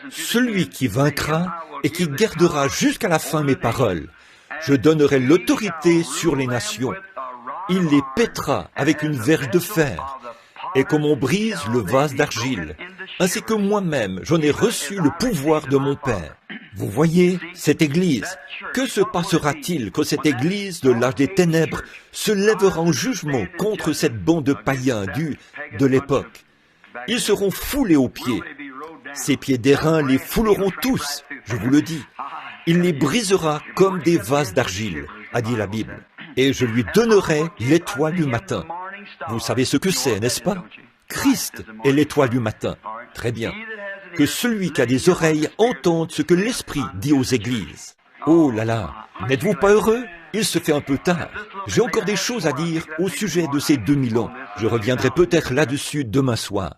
Celui qui vaincra et qui gardera jusqu'à la fin mes paroles, je donnerai l'autorité sur les nations. Il les pètera avec une verge de fer, et comme on brise le vase d'argile, ainsi que moi-même, j'en ai reçu le pouvoir de mon Père. Vous voyez, cette Église, que se passera-t-il quand cette Église de l'âge des ténèbres se lèvera en jugement contre cette bande de païens de l'époque? Ils seront foulés aux pieds. Ces pieds d'airain les fouleront tous, je vous le dis. Il les brisera comme des vases d'argile, a dit la Bible. Et je lui donnerai l'étoile du matin. Vous savez ce que c'est, n'est-ce pas? Christ est l'étoile du matin. Très bien. Que celui qui a des oreilles entende ce que l'Esprit dit aux églises. Oh là là, n'êtes-vous pas heureux? Il se fait un peu tard. J'ai encore des choses à dire au sujet de ces 2000 ans. Je reviendrai peut-être là-dessus demain soir.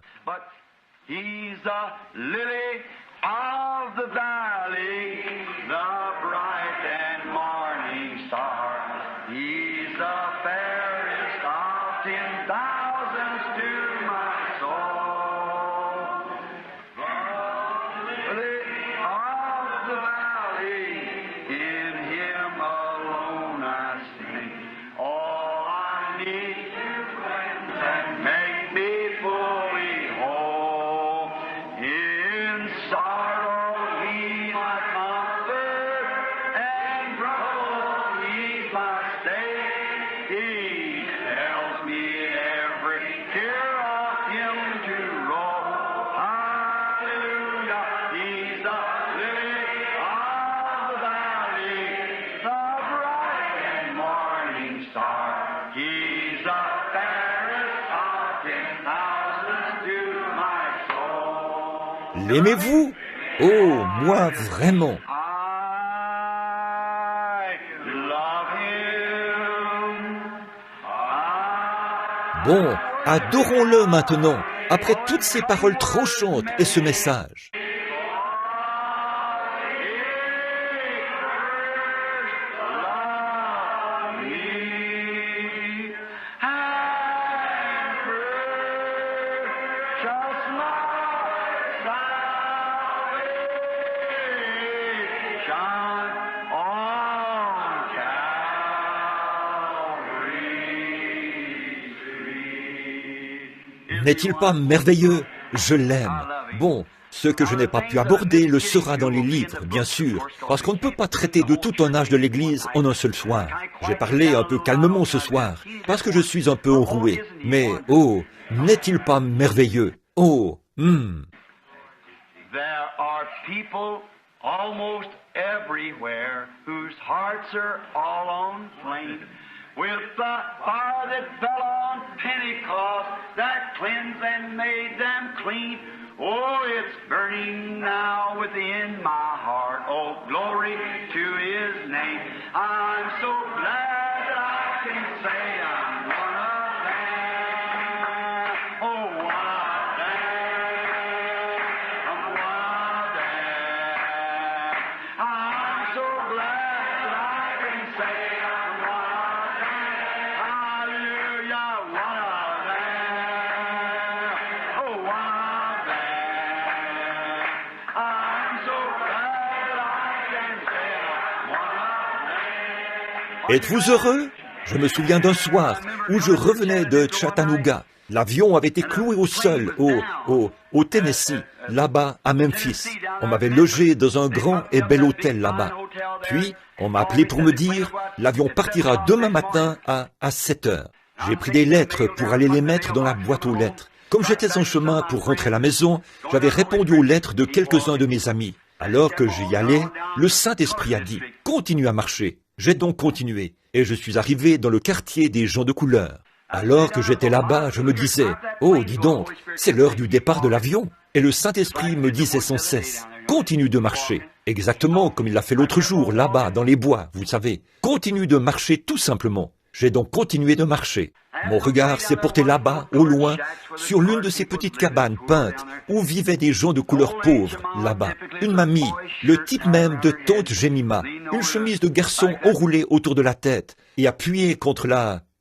L'aimez-vous? Oh, moi vraiment. Bon, adorons-le maintenant, après toutes ces paroles tranchantes et ce message. N'est-il pas merveilleux? Je l'aime. Bon, ce que je n'ai pas pu aborder le sera dans les livres, bien sûr, parce qu'on ne peut pas traiter de tout un âge de l'Église en un seul soir. J'ai parlé un peu calmement ce soir, parce que je suis un peu enroué. Mais, oh, n'est-il pas merveilleux? Oh, There are people almost everywhere whose hearts are all on flame. With the fire that fell on Pentecost, that cleansed and made them clean. Oh, it's burning now within my heart. Oh, glory to His name. I'm so glad that I can say I'm one of them. Oh, one of them. I'm one of them. I'm so glad that I can say I'm one of them. Êtes-vous heureux? Je me souviens d'un soir où je revenais de Chattanooga. L'avion avait été cloué au sol, au Tennessee, là-bas à Memphis. On m'avait logé dans un grand et bel hôtel là-bas. Puis, on m'a appelé pour me dire, l'avion partira demain matin à 7 heures. J'ai pris des lettres pour aller les mettre dans la boîte aux lettres. Comme j'étais en chemin pour rentrer à la maison, j'avais répondu aux lettres de quelques-uns de mes amis. Alors que j'y allais, le Saint-Esprit a dit, continue à marcher. J'ai donc continué, et je suis arrivé dans le quartier des gens de couleur. Alors que j'étais là-bas, je me disais, oh, dis donc, c'est l'heure du départ de l'avion. Et le Saint-Esprit me disait sans cesse, continue de marcher. Exactement comme il l'a fait l'autre jour, là-bas, dans les bois, vous savez. Continue de marcher tout simplement. J'ai donc continué de marcher. Mon regard s'est porté là-bas, au loin, sur l'une de ces petites cabanes peintes où vivaient des gens de couleur pauvre, là-bas. Une mamie, le type même de tante Jemima, une chemise de garçon enroulée autour de la tête et appuyée contre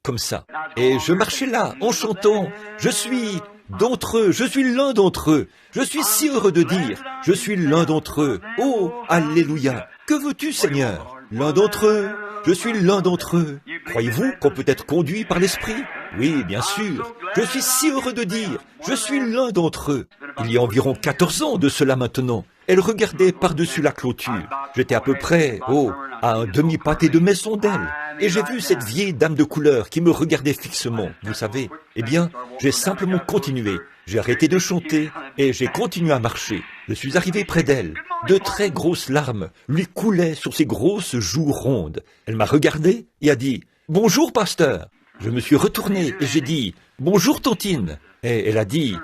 comme ça. Et je marchais là, en chantant, je suis d'entre eux, je suis l'un d'entre eux. Je suis si heureux de dire, je suis l'un d'entre eux. Oh, alléluia. Que veux-tu, Seigneur? L'un d'entre eux, je suis l'un d'entre eux. Croyez-vous qu'on peut être conduit par l'Esprit? Oui, bien sûr. Je suis si heureux de dire, je suis l'un d'entre eux. Il y a environ 14 ans de cela maintenant. Elle regardait par-dessus la clôture. J'étais à peu près, à un demi-pâté de maison d'elle. Et j'ai vu cette vieille dame de couleur qui me regardait fixement, vous savez. Eh bien, j'ai simplement continué. J'ai arrêté de chanter et j'ai continué à marcher. Je suis arrivé près d'elle. De très grosses larmes lui coulaient sur ses grosses joues rondes. Elle m'a regardé et a dit « Bonjour, pasteur !» Je me suis retourné et j'ai dit « Bonjour, tontine !» Et elle a dit,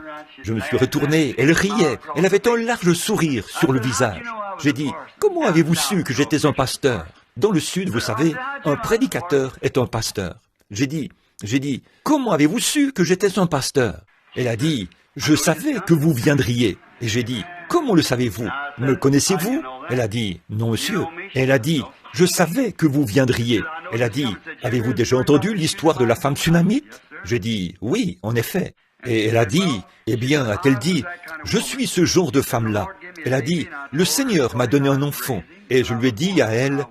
je me suis retourné, elle riait, elle avait un large sourire sur le visage. J'ai dit, comment avez-vous su que j'étais un pasteur? Dans le Sud, vous savez, un prédicateur est un pasteur. J'ai dit, comment avez-vous su que j'étais un pasteur? Elle a dit, je savais que vous viendriez. Et j'ai dit, comment le savez-vous? Me connaissez-vous? Elle a dit, non monsieur. Et elle a dit, je savais que vous viendriez. Elle a dit, avez-vous déjà entendu l'histoire de la femme sunamite? J'ai dit, oui, en effet. Et elle a dit, eh bien, a-t-elle dit, je suis ce genre de femme-là. Elle a dit, le Seigneur m'a donné un enfant, et je lui ai dit à elle,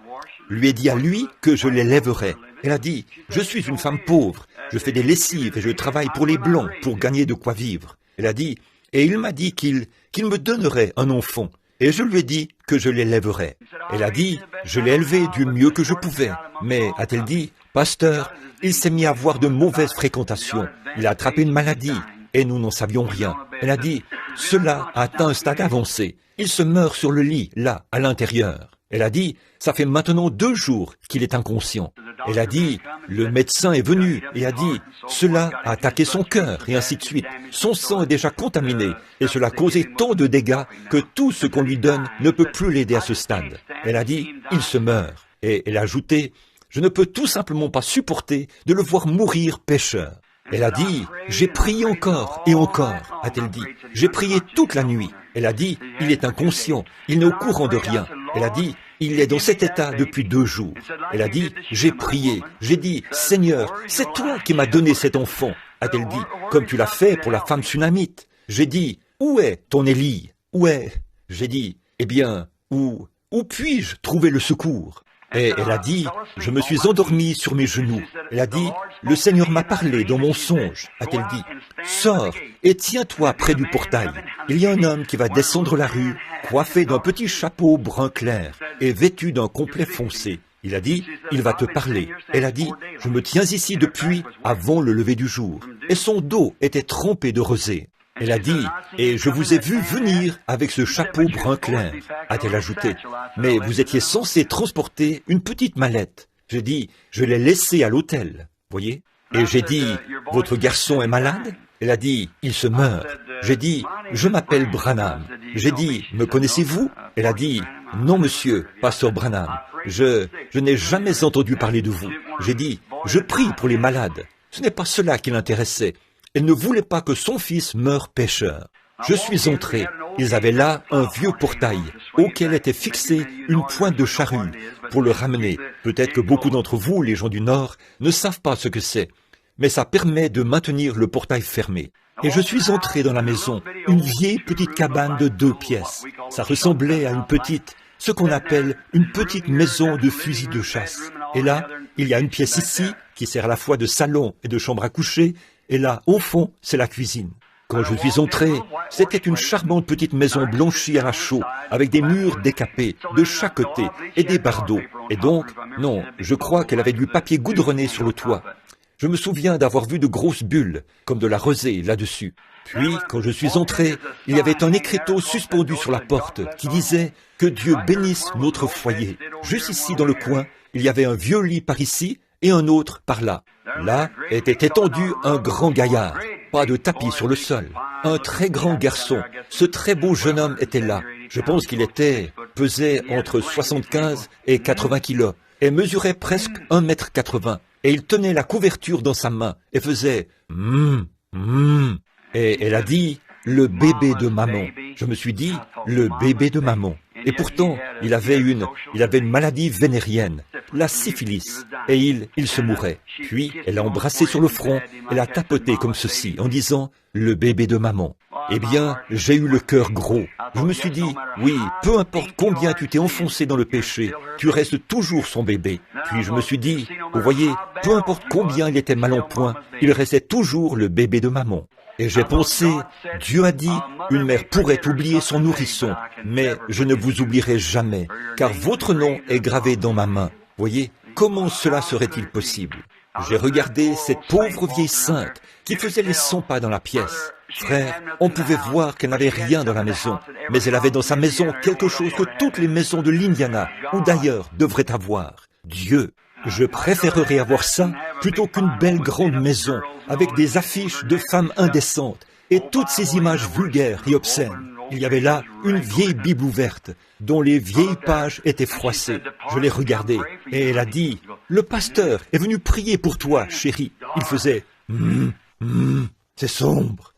lui que je l'élèverais. Elle a dit, je suis une femme pauvre, je fais des lessives et je travaille pour les Blancs pour gagner de quoi vivre. Elle a dit, et il m'a dit qu'il me donnerait un enfant, et je lui ai dit que je l'élèverais. Elle a dit, je l'ai élevé du mieux que je pouvais, mais, a-t-elle dit, pasteur, il s'est mis à avoir de mauvaises fréquentations. Il a attrapé une maladie et nous n'en savions rien. Elle a dit, cela a atteint un stade avancé. Il se meurt sur le lit, là, à l'intérieur. Elle a dit, ça fait maintenant 2 jours qu'il est inconscient. Elle a dit, le médecin est venu et a dit, cela a attaqué son cœur et ainsi de suite. Son sang est déjà contaminé et cela a causé tant de dégâts que tout ce qu'on lui donne ne peut plus l'aider à ce stade. Elle a dit, il se meurt. Et elle a ajouté, je ne peux tout simplement pas supporter de le voir mourir pécheur. Elle a dit, j'ai prié encore et encore, a-t-elle dit. J'ai prié toute la nuit. Elle a dit, il est inconscient, il n'est au courant de rien. Elle a dit, il est dans cet état depuis 2 jours. Elle a dit, j'ai prié, j'ai dit, Seigneur, c'est toi qui m'as donné cet enfant, a-t-elle dit, comme tu l'as fait pour la femme sunamite. J'ai dit, où est ton Élie? Où est? J'ai dit, eh bien, où puis-je trouver le secours? Et elle a dit, je me suis endormi sur mes genoux. Elle a dit, le Seigneur m'a parlé dans mon songe, a-t-elle dit. Sors et tiens-toi près du portail. Il y a un homme qui va descendre la rue, coiffé d'un petit chapeau brun clair et vêtu d'un complet foncé. Il a dit, il va te parler. Elle a dit, je me tiens ici depuis avant le lever du jour. Et son dos était trempé de rosée. Elle a dit, et je vous ai vu venir avec ce chapeau brun clair, a-t-elle ajouté. Mais vous étiez censé transporter une petite mallette. J'ai dit, je l'ai laissée à l'hôtel, voyez. Et j'ai dit, votre garçon est malade? Elle a dit, il se meurt. J'ai dit, je m'appelle Branham. J'ai dit, me connaissez-vous? Elle a dit, non monsieur, pasteur Branham. Je n'ai jamais entendu parler de vous. J'ai dit, je prie pour les malades. Ce n'est pas cela qui l'intéressait. Elle ne voulait pas que son fils meure pécheur. Je suis entré. Ils avaient là un vieux portail auquel était fixée une pointe de charrue pour le ramener. Peut-être que beaucoup d'entre vous, les gens du Nord, ne savent pas ce que c'est. Mais ça permet de maintenir le portail fermé. Et je suis entré dans la maison, une vieille petite cabane de 2 pièces. Ça ressemblait à ce qu'on appelle une petite maison de fusil de chasse. Et là, il y a une pièce ici qui sert à la fois de salon et de chambre à coucher. Et là, au fond, c'est la cuisine. Quand je suis entré, c'était une charmante petite maison blanchie à la chaux, avec des murs décapés de chaque côté et des bardeaux. Et donc, non, je crois qu'elle avait du papier goudronné sur le toit. Je me souviens d'avoir vu de grosses bulles, comme de la rosée là-dessus. Puis, quand je suis entré, il y avait un écriteau suspendu sur la porte qui disait « Que Dieu bénisse notre foyer ». Juste ici dans le coin, il y avait un vieux lit par ici et un autre par là. Là était étendu un grand gaillard, pas de tapis sur le sol, un très grand garçon. Ce très beau jeune homme était là. Je pense qu'il pesait entre 75 et 80 kilos et mesurait presque 1,80 m. Et il tenait la couverture dans sa main et faisait Et elle a dit, le bébé de maman. Je me suis dit, le bébé de maman. Et pourtant, il avait une maladie vénérienne. la syphilis, et il se mourait. Puis, elle l'a embrassé sur le front, elle a tapoté comme ceci, en disant « le bébé de maman ». Eh bien, j'ai eu le cœur gros. Je me suis dit, oui, peu importe combien tu t'es enfoncé dans le péché, tu restes toujours son bébé. Puis je me suis dit, vous voyez, peu importe combien il était mal en point, il restait toujours le bébé de maman. Et j'ai pensé, Dieu a dit, une mère pourrait oublier son nourrisson, mais je ne vous oublierai jamais, car votre nom est gravé dans ma main. Voyez, comment cela serait-il possible? J'ai regardé cette pauvre vieille sainte qui faisait les 100 pas dans la pièce. Frère, on pouvait voir qu'elle n'avait rien dans la maison, mais elle avait dans sa maison quelque chose que toutes les maisons de l'Indiana, ou d'ailleurs, devraient avoir. Dieu. Je préférerais avoir ça plutôt qu'une belle grande maison avec des affiches de femmes indécentes et toutes ces images vulgaires et obscènes. Il y avait là une vieille Bible ouverte dont les vieilles pages étaient froissées. Je l'ai regardée et elle a dit « Le pasteur est venu prier pour toi, chérie. » Il faisait « c'est sombre.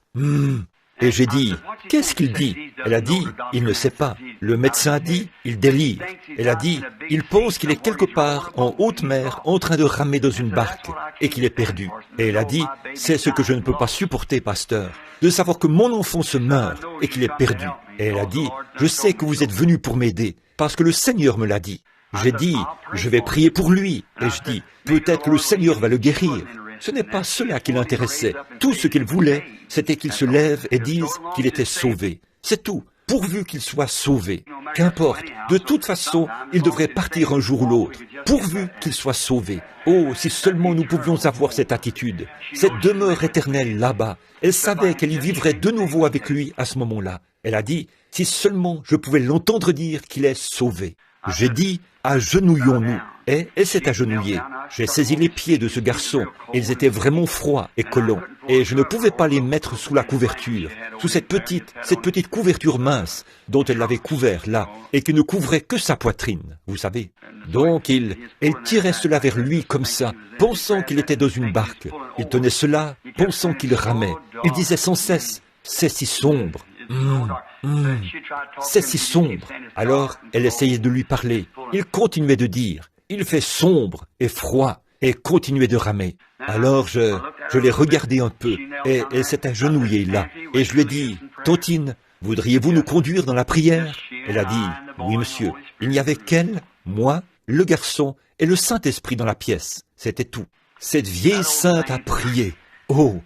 Et j'ai dit, qu'est-ce qu'il dit? Elle a dit, il ne sait pas. Le médecin a dit, il délire. Elle a dit, il pense qu'il est quelque part en haute mer en train de ramer dans une barque et qu'il est perdu. Et elle a dit, c'est ce que je ne peux pas supporter, pasteur, de savoir que mon enfant se meurt et qu'il est perdu. Et elle a dit, je sais que vous êtes venu pour m'aider parce que le Seigneur me l'a dit. J'ai dit, je vais prier pour lui. Et je dis, peut-être que le Seigneur va le guérir. Ce n'est pas cela qui l'intéressait. Tout ce qu'il voulait, c'était qu'il se lève et dise qu'il était sauvé. C'est tout, pourvu qu'il soit sauvé. Qu'importe, de toute façon, il devrait partir un jour ou l'autre, pourvu qu'il soit sauvé. Oh, si seulement nous pouvions avoir cette attitude, cette demeure éternelle là-bas. Elle savait qu'elle y vivrait de nouveau avec lui à ce moment-là. Elle a dit, si seulement je pouvais l'entendre dire qu'il est sauvé. J'ai dit, agenouillons-nous. Et elle s'est agenouillée. J'ai saisi les pieds de ce garçon. Ils étaient vraiment froids et collants. Et je ne pouvais pas les mettre sous la couverture, sous cette petite couverture mince dont elle l'avait couvert là, et qui ne couvrait que sa poitrine, vous savez. Donc elle tirait cela vers lui comme ça, pensant qu'il était dans une barque. Il tenait cela, pensant qu'il ramait. Il disait sans cesse, c'est si sombre. C'est si sombre. Alors, elle essayait de lui parler. Il continuait de dire, il fait sombre et froid, et continuait de ramer. Alors je l'ai regardé un peu, et elle s'est agenouillée là, et je lui ai dit, Tantine, voudriez-vous nous conduire dans la prière? Elle a dit, oui monsieur. Il n'y avait qu'elle, moi, le garçon et le Saint-Esprit dans la pièce. C'était tout. Cette vieille sainte a prié. Oh,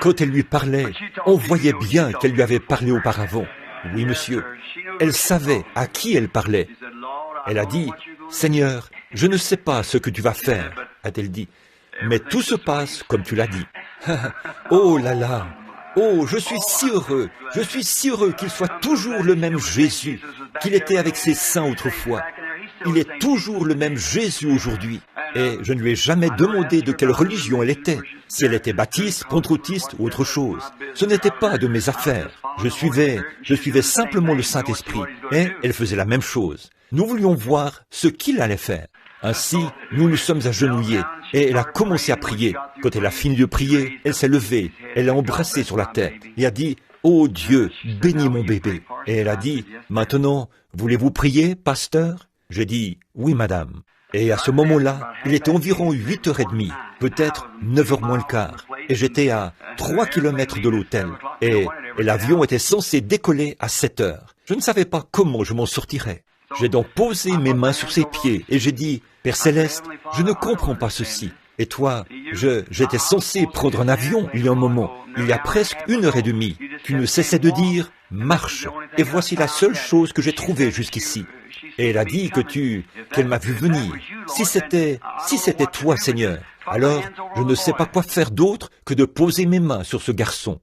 quand elle lui parlait, on voyait bien qu'elle lui avait parlé auparavant. Oui, monsieur. Elle savait à qui elle parlait. Elle a dit, Seigneur, je ne sais pas ce que tu vas faire, a-t-elle dit, mais tout se passe comme tu l'as dit. Oh là là, oh, je suis si heureux qu'il soit toujours le même Jésus qu'il était avec ses saints autrefois. Il est toujours le même Jésus aujourd'hui. Et je ne lui ai jamais demandé de quelle religion elle était, si elle était baptiste, pentecôtiste ou autre chose. Ce n'était pas de mes affaires. Je suivais simplement le Saint-Esprit, et elle faisait la même chose. Nous voulions voir ce qu'il allait faire. Ainsi, nous nous sommes agenouillés, et elle a commencé à prier. Quand elle a fini de prier, elle s'est levée, elle l'a embrassé sur la tête, et a dit, « Oh Dieu, bénis mon bébé !» Et elle a dit, « Maintenant, voulez-vous prier, pasteur ?» J'ai dit, « Oui, madame. » Et à ce moment-là, il était environ 8h30, peut-être 9h moins le quart, et j'étais à 3 kilomètres de l'hôtel, et l'avion était censé décoller à 7h. Je ne savais pas comment je m'en sortirais. J'ai donc posé mes mains sur ses pieds, et j'ai dit, « Père Céleste, je ne comprends pas ceci. Et toi, j'étais censé prendre un avion il y a un moment, il y a presque 1h30. Tu ne cessais de dire, « Marche, et voici la seule chose que j'ai trouvée jusqu'ici. » Et elle a dit qu'elle m'a vu venir. Si c'était toi, Seigneur, alors je ne sais pas quoi faire d'autre que de poser mes mains sur ce garçon.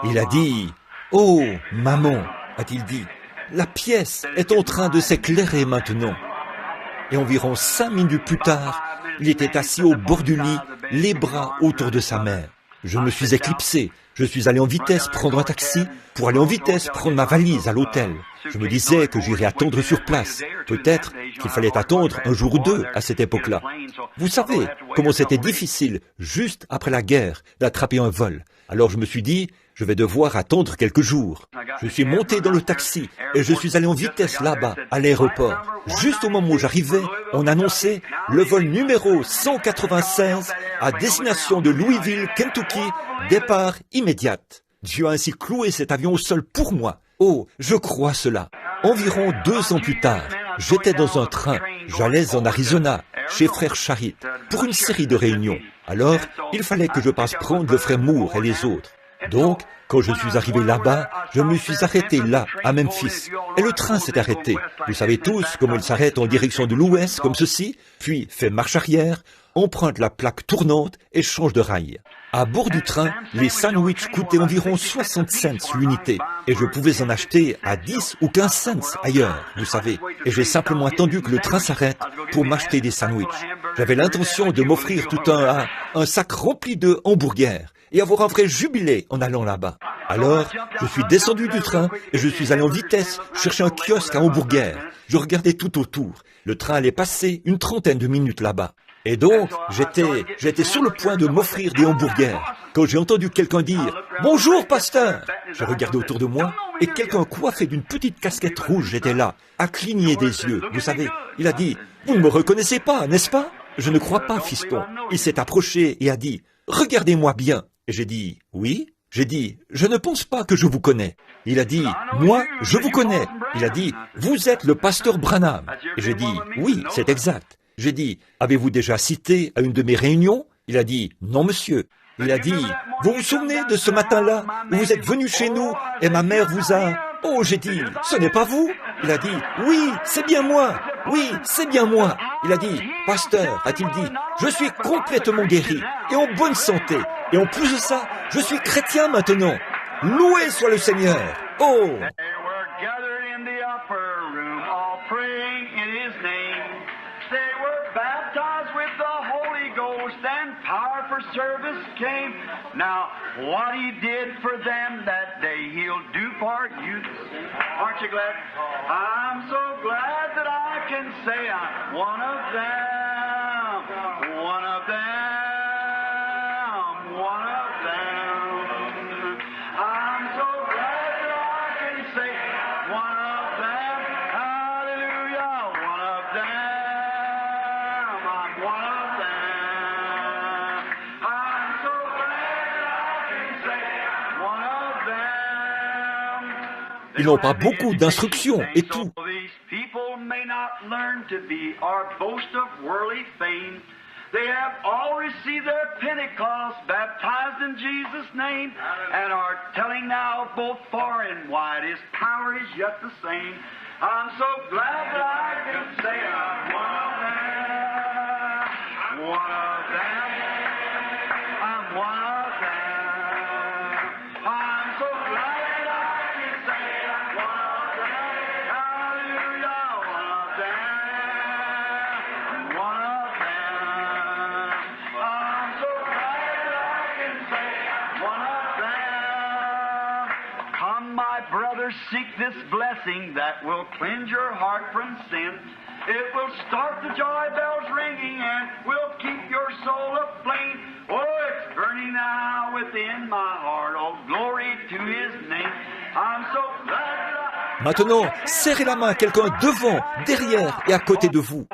Il a dit, « Oh, maman, a-t-il dit, la pièce est en train de s'éclairer maintenant. » Et environ 5 minutes plus tard, il était assis au bord du lit, les bras autour de sa mère. Je me suis éclipsé. Je suis allé en vitesse prendre un taxi pour aller en vitesse prendre ma valise à l'hôtel. Je me disais que j'irais attendre sur place. Peut-être qu'il fallait attendre un jour ou deux à cette époque-là. Vous savez comment c'était difficile, juste après la guerre, d'attraper un vol. Alors je me suis dit, je vais devoir attendre quelques jours. Je suis monté dans le taxi et je suis allé en vitesse là-bas, à l'aéroport. Juste au moment où j'arrivais, on annonçait le vol numéro 196 à destination de Louisville, Kentucky, départ immédiat. Dieu a ainsi cloué cet avion au sol pour moi. Oh, je crois cela. Environ 2 ans plus tard, j'étais dans un train. J'allais en Arizona, chez Frère Charit, pour une série de réunions. Alors, il fallait que je passe prendre le frère Moore et les autres. Donc, quand je suis arrivé là-bas, je me suis arrêté là, à Memphis. Et le train s'est arrêté. Vous savez tous comment il s'arrête en direction de l'ouest, comme ceci, puis fait marche arrière, emprunte la plaque tournante et change de rail. À bord du train, les sandwichs coûtaient environ 60 cents l'unité, et je pouvais en acheter à 10 ou 15 cents ailleurs, vous savez. Et j'ai simplement attendu que le train s'arrête pour m'acheter des sandwichs. J'avais l'intention de m'offrir tout un sac rempli de hamburgers, et avoir un vrai jubilé en allant là-bas. Alors, je suis descendu du train et je suis allé en vitesse chercher un kiosque à hamburgers. Je regardais tout autour. Le train allait passer une 30aine de minutes là-bas. Et donc, j'étais sur le point de m'offrir des hamburgers quand j'ai entendu quelqu'un dire « Bonjour, pasteur !» J'ai regardé autour de moi et quelqu'un coiffé d'une petite casquette rouge était là, à cligner des yeux. Vous savez, il a dit « Vous ne me reconnaissez pas, n'est-ce pas ?» Je ne crois pas, fiston. Il s'est approché et a dit « Regardez-moi bien !» Et j'ai dit « Oui ?» J'ai dit « Je ne pense pas que je vous connais. » Il a dit « Moi, je vous connais. » Il a dit « Vous êtes le pasteur Branham. » Et j'ai dit « Oui, c'est exact. » J'ai dit « Avez-vous déjà cité à une de mes réunions ?» Il a dit « Non, monsieur. » Il a dit « Vous vous souvenez de ce matin-là où vous êtes venu chez nous et ma mère vous a... » Oh, j'ai dit « Ce n'est pas vous ?» Il a dit « Oui, c'est bien moi. Oui, c'est bien moi. » Il a dit « Pasteur, a-t-il dit, je suis complètement guéri et en bonne santé. Et en plus de ça, je suis chrétien maintenant. Loué soit le Seigneur. Oh !» They were baptized with the Holy Ghost and power for service came. Now, what He did for them that day, He'll do for you. Aren't you glad? I'm so glad that I can say I'm one of them. One of them. One of them. I'm so glad that I can say one of them. Hallelujah. One of them. Ils n'ont pas beaucoup d'instructions et tout. They have all received their Pentecost, baptized in Jesus' name, and are telling now both far and wide His power is yet the same. I'm so glad that I can say I'm one of them. One of them. I'm one of them. I'm so glad that I can say I'm one of them. Hallelujah, one of them. One of them. I'm so glad that I can say I'm one of them. Come, my brother, seek this blessing that will cleanse your heart from sin. It will start the joy bells ringing and will keep your soul aflame. Oh, it's burning now within my heart. Oh, glory to His name. I'm so glad that Maintenant, serrez la main à quelqu'un devant, derrière et à côté de vous.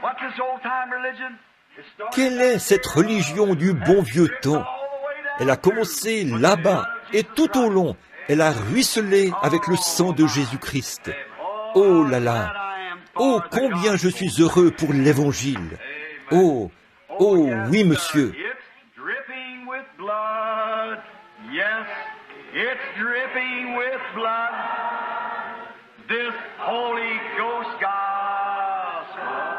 What's this old-time religion? Quelle est cette religion du bon vieux temps? Elle a commencé là-bas et tout au long, elle a ruisselé avec le sang de Jésus-Christ. Oh là là! Oh, combien je suis heureux pour l'Évangile! Oh, oh oui, monsieur! Yes, it's dripping with blood. This Holy Ghost gospel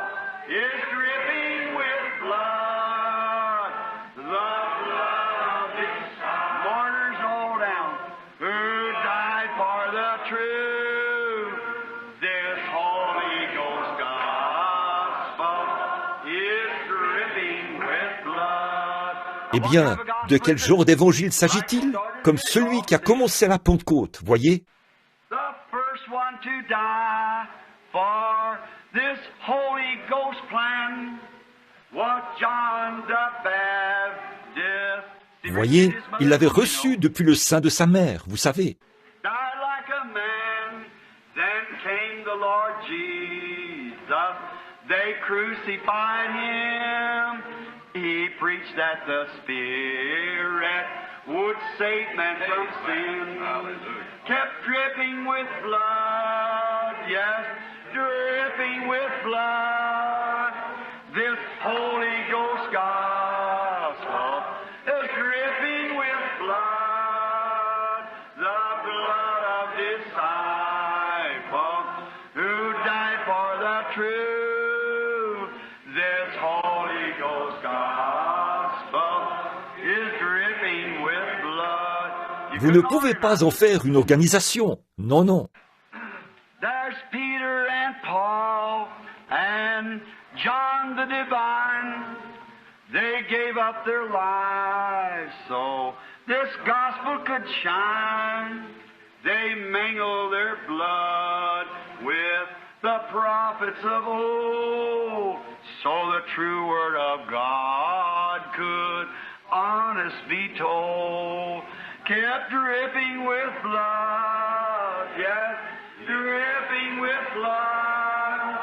is dripping with blood. The blood of these martyrs all down who died for the truth. This Holy Ghost gospel is dripping with blood. Eh bien, de quel genre d'évangile s'agit-il? Comme celui qui a commencé à la Pentecôte, voyez? The first one to die for this Holy Ghost plan was John the Baptist. Voyez, il l'avait reçu depuis le sein de sa mère, vous savez. Died like a man, then came the Lord Jesus. They crucified him. He preached that the Spirit would save man from sin. Kept dripping with blood, yes, dripping with blood. This Holy Ghost gospel is dripping with blood. The blood of disciples who died for the truth. This Holy Ghost gospel is dripping with blood. Vous ne pouvez pas en faire une organisation. Non, non. There's Peter and Paul and John the Divine. They gave up their lives so this gospel could shine. They mingled their blood with the prophets of old, so the true word of God could honest be told. Kept dripping with blood, yes, dripping with blood.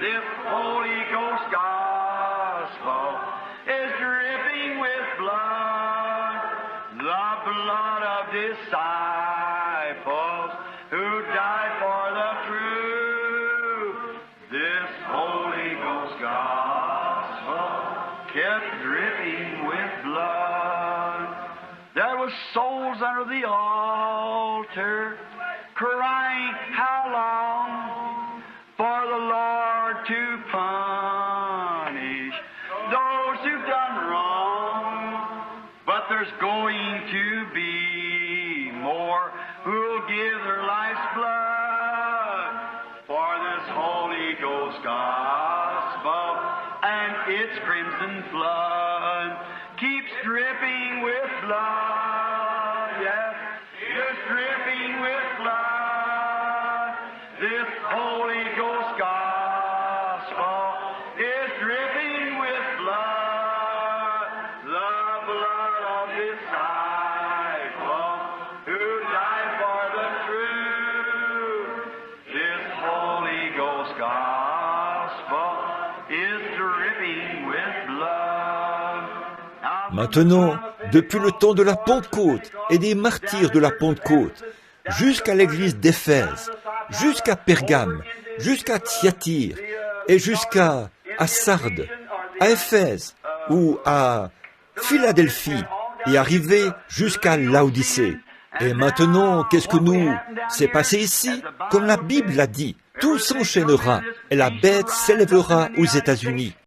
This Holy Ghost gospel is dripping with blood. The blood of disciples who died for the truth. This Holy Ghost gospel kept dripping with blood. There was souls under the altar crying, how long for the Lord to punish those who've done wrong? But there's going to be more who'll give their life's blood for this Holy Ghost gospel, and its crimson flood keeps dripping with blood, yes, it's dripping with blood. This Holy Ghost gospel is dripping with blood, the blood of disciples who died for the truth. This Holy Ghost gospel is dripping with blood. Maintenant, depuis le temps de la Pentecôte et des martyrs de la Pentecôte, jusqu'à l'église d'Éphèse, jusqu'à Pergame, jusqu'à Thyatire et jusqu'à Sardes, à Éphèse ou à Philadelphie et arrivé jusqu'à Laodicée. Et maintenant, qu'est-ce que s'est passé ici? Comme la Bible l'a dit, tout s'enchaînera et la bête s'élèvera aux États-Unis.